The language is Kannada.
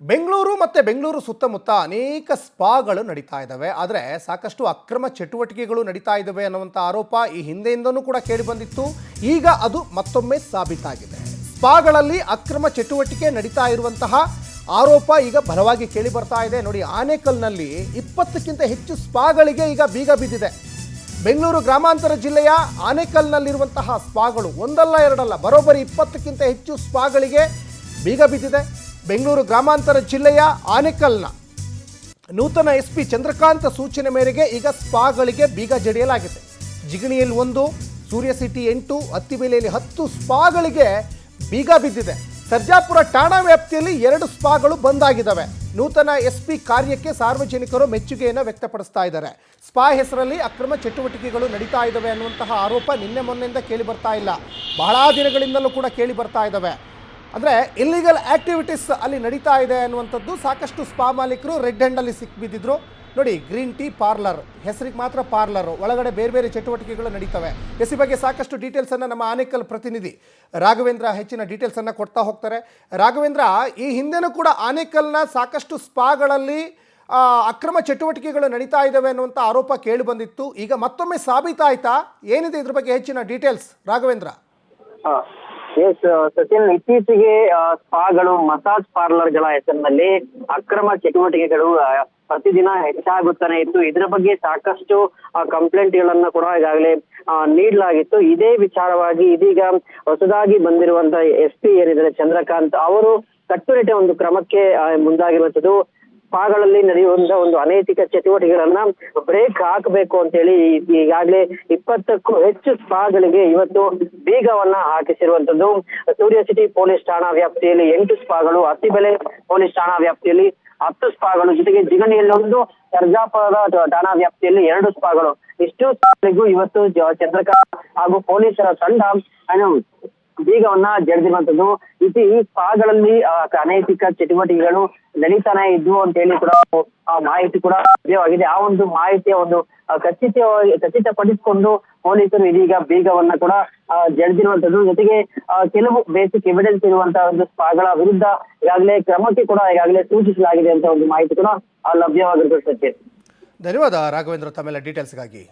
ಬೆಂಗಳೂರು ಮತ್ತು ಬೆಂಗಳೂರು ಸುತ್ತಮುತ್ತ ಅನೇಕ ಸ್ಪಾಗಳು ನಡೀತಾ ಇದ್ದಾವೆ. ಆದರೆ ಸಾಕಷ್ಟು ಅಕ್ರಮ ಚಟುವಟಿಕೆಗಳು ನಡೀತಾ ಇದ್ದಾವೆ ಅನ್ನುವಂಥ ಆರೋಪ ಈ ಹಿಂದೆಯಿಂದನೂ ಕೂಡ ಕೇಳಿಬಂದಿತ್ತು. ಈಗ ಅದು ಮತ್ತೊಮ್ಮೆ ಸಾಬೀತಾಗಿದೆ. ಸ್ಪಾಗಳಲ್ಲಿ ಅಕ್ರಮ ಚಟುವಟಿಕೆ ನಡೀತಾ ಇರುವಂತಹ ಆರೋಪ ಈಗ ಬಲವಾಗಿ ಕೇಳಿ ಬರ್ತಾ ಇದೆ. ನೋಡಿ, ಆನೇಕಲ್ನಲ್ಲಿ 20ಕ್ಕಿಂತ ಹೆಚ್ಚು ಸ್ಪಾಗಳಿಗೆ ಈಗ ಬೀಗ ಬಿದ್ದಿದೆ. ಬೆಂಗಳೂರು ಗ್ರಾಮಾಂತರ ಜಿಲ್ಲೆಯ ಆನೇಕಲ್ನಲ್ಲಿರುವಂತಹ ಸ್ಪಾಗಳು ಒಂದಲ್ಲ ಎರಡಲ್ಲ, ಬರೋಬ್ಬರಿ 20ಕ್ಕಿಂತ ಹೆಚ್ಚು ಸ್ಪಾಗಳಿಗೆ ಬೀಗ ಬಿದ್ದಿದೆ. ಬೆಂಗಳೂರು ಗ್ರಾಮಾಂತರ ಜಿಲ್ಲೆಯ ಆನೇಕಲ್ನ ನೂತನ SP ಚಂದ್ರಕಾಂತ್ ಸೂಚನೆ ಮೇರೆಗೆ ಈಗ ಸ್ಪಾಗಳಿಗೆ ಬೀಗ ಜಡಿಯಲಾಗಿದೆ. ಜಿಗಣಿಯಲ್ಲಿ 1, ಸೂರ್ಯ ಸಿಟಿ 8, ಅತ್ತಿಬೇಲೆಯಲ್ಲಿ 10 ಸ್ಪಾಗಳಿಗೆ ಬೀಗ ಬಿದ್ದಿದೆ. ಸರ್ಜಾಪುರ ಠಾಣಾ ವ್ಯಾಪ್ತಿಯಲ್ಲಿ 2 ಸ್ಪಾಗಳು ಬಂದ್ ಆಗಿದ್ದಾವೆ. ನೂತನ SP ಕಾರ್ಯಕ್ಕೆ ಸಾರ್ವಜನಿಕರು ಮೆಚ್ಚುಗೆಯನ್ನು ವ್ಯಕ್ತಪಡಿಸ್ತಾ ಇದ್ದಾರೆ. ಸ್ಪಾ ಹೆಸರಲ್ಲಿ ಅಕ್ರಮ ಚಟುವಟಿಕೆಗಳು ನಡೀತಾ ಇದ್ದಾವೆ ಅನ್ನುವಂತಹ ಆರೋಪ ನಿನ್ನೆ ಮೊನ್ನೆಯಿಂದ ಕೇಳಿ ಬರ್ತಾ ಇಲ್ಲ, ಬಹಳ ದಿನಗಳಿಂದಲೂ ಕೂಡ ಕೇಳಿ ಬರ್ತಾ ಇದ್ದಾವೆ. ಅಂದರೆ ಇಲ್ಲಿಗಲ್ ಆ್ಯಕ್ಟಿವಿಟೀಸ್ ಅಲ್ಲಿ ನಡೀತಾ ಇದೆ ಅನ್ನುವಂಥದ್ದು ಸಾಕಷ್ಟು ಸ್ಪಾ ಮಾಲೀಕರು ರೆಡ್ ಹ್ಯಾಂಡಲ್ಲಿ ಸಿಕ್ಕಿಬಿದ್ದಿದ್ರು. ನೋಡಿ, ಗ್ರೀನ್ ಟೀ ಪಾರ್ಲರ್, ಹೆಸರಿಗೆ ಮಾತ್ರ ಪಾರ್ಲರು, ಒಳಗಡೆ ಬೇರೆ ಬೇರೆ ಚಟುವಟಿಕೆಗಳು ನಡೀತವೆ. ಈ ಬಗ್ಗೆ ಸಾಕಷ್ಟು ಡೀಟೇಲ್ಸನ್ನು ನಮ್ಮ ಆನೇಕಲ್ ಪ್ರತಿನಿಧಿ ರಾಘವೇಂದ್ರ ಹೆಚ್ಚಿನ ಡೀಟೇಲ್ಸನ್ನು ಕೊಡ್ತಾ ಹೋಗ್ತಾರೆ. ರಾಘವೇಂದ್ರ, ಈ ಹಿಂದೆನೂ ಕೂಡ ಆನೇಕಲ್ನ ಸಾಕಷ್ಟು ಸ್ಪಾಗಳಲ್ಲಿ ಅಕ್ರಮ ಚಟುವಟಿಕೆಗಳು ನಡೀತಾ ಇದ್ದಾವೆ ಅನ್ನುವಂಥ ಆರೋಪ ಕೇಳಿ ಬಂದಿತ್ತು. ಈಗ ಮತ್ತೊಮ್ಮೆ ಸಾಬೀತಾಯ್ತಾ? ಏನಿದೆ ಇದ್ರ ಬಗ್ಗೆ ಹೆಚ್ಚಿನ ಡೀಟೇಲ್ಸ್ ರಾಘವೇಂದ್ರ? ಸಚಿನ್, ಇತ್ತೀಚೆಗೆ ಸ್ಪಾಗಳು, ಮಸಾಜ್ ಪಾರ್ಲರ್ಗಳ ಹೆಸರಿನಲ್ಲಿ ಅಕ್ರಮ ಚಟುವಟಿಕೆಗಳು ಪ್ರತಿದಿನ ಹೆಚ್ಚಾಗುತ್ತಾನೆ ಇತ್ತು. ಇದರ ಬಗ್ಗೆ ಸಾಕಷ್ಟು ಕಂಪ್ಲೇಂಟ್ಗಳನ್ನ ಕೂಡ ಈಗಾಗಲೇ ನೀಡಲಾಗಿತ್ತು. ಇದೇ ವಿಚಾರವಾಗಿ ಇದೀಗ ಹೊಸದಾಗಿ ಬಂದಿರುವಂತಹ SP ಏನಿದ್ದಾರೆ ಚಂದ್ರಕಾಂತ್ ಅವರು ಕಟ್ಟುನಿಟ್ಟಿನ ಒಂದು ಕ್ರಮಕ್ಕೆ ಮುಂದಾಗಿರುವಂತದ್ದು. ಸ್ಪಾಗಳಲ್ಲಿ ನಡೆಯುವಂತಹ ಒಂದು ಅನೈತಿಕ ಚಟುವಟಿಕೆಗಳನ್ನ ಬ್ರೇಕ್ ಹಾಕಬೇಕು ಅಂತ ಹೇಳಿ ಈಗಾಗಲೇ 20ಕ್ಕೂ ಹೆಚ್ಚು ಸ್ಪಾಗಳಿಗೆ ಇವತ್ತು ಬೀಗವನ್ನ ಹಾಕಿಸಿರುವಂತದ್ದು. ಸೂರ್ಯ ಸಿಟಿ ಪೊಲೀಸ್ ಠಾಣಾ ವ್ಯಾಪ್ತಿಯಲ್ಲಿ 8 ಸ್ಪಾಗಳು, ಅತ್ತಿಬೆಲೆ ಪೊಲೀಸ್ ಠಾಣಾ ವ್ಯಾಪ್ತಿಯಲ್ಲಿ 10 ಸ್ಪಾಗಳು, ಜೊತೆಗೆ ಜಿಗಣಿಯಲ್ಲಿ 1, ಸರ್ಜಾಪುರದ ಠಾಣಾ ವ್ಯಾಪ್ತಿಯಲ್ಲಿ 2 ಸ್ಪಾಗಳು. ಇಷ್ಟು ಸ್ಪಾಗಳಿಗೂ ಇವತ್ತು ಚಂದ್ರಕಾಂತ್ ಹಾಗೂ ಪೊಲೀಸರ ತಂಡ ಬೀಗವನ್ನ ಜಡಿದಿರುವಂತದ್ದು. ಈ ಸ್ಪಾಗಳಲ್ಲಿ ಅನೈತಿಕ ಚಟುವಟಿಕೆಗಳು ನಡೀತಾನೆ ಇದ್ವು ಅಂತ ಹೇಳಿ ಕೂಡ ಮಾಹಿತಿ ಕೂಡ ಲಭ್ಯವಾಗಿದೆ. ಆ ಒಂದು ಮಾಹಿತಿಯ ಒಂದು ಖಚಿತಪಡಿಸಿಕೊಂಡು ಪೊಲೀಸರು ಇದೀಗ ಬೀಗವನ್ನ ಕೂಡ ಜಡಿದಿರುವಂತದ್ದು. ಜೊತೆಗೆ ಕೆಲವು ಬೇಸಿಕ್ ಎವಿಡೆನ್ಸ್ ಇರುವಂತಹ ಒಂದು ಸ್ಪಾಗಳ ವಿರುದ್ಧ ಈಗಾಗಲೇ ಕ್ರಮಕ್ಕೆ ಕೂಡ ಈಗಾಗಲೇ ಸೂಚಿಸಲಾಗಿದೆ ಅಂತ ಒಂದು ಮಾಹಿತಿ ಕೂಡ ಲಭ್ಯವಾಗಿರುತ್ತೆ. ಧನ್ಯವಾದ ರಾಘವೇಂದ್ರ ತಮ್ಮೆಲ್ಲ ಡೀಟೇಲ್ಸ್ಗಾಗಿ.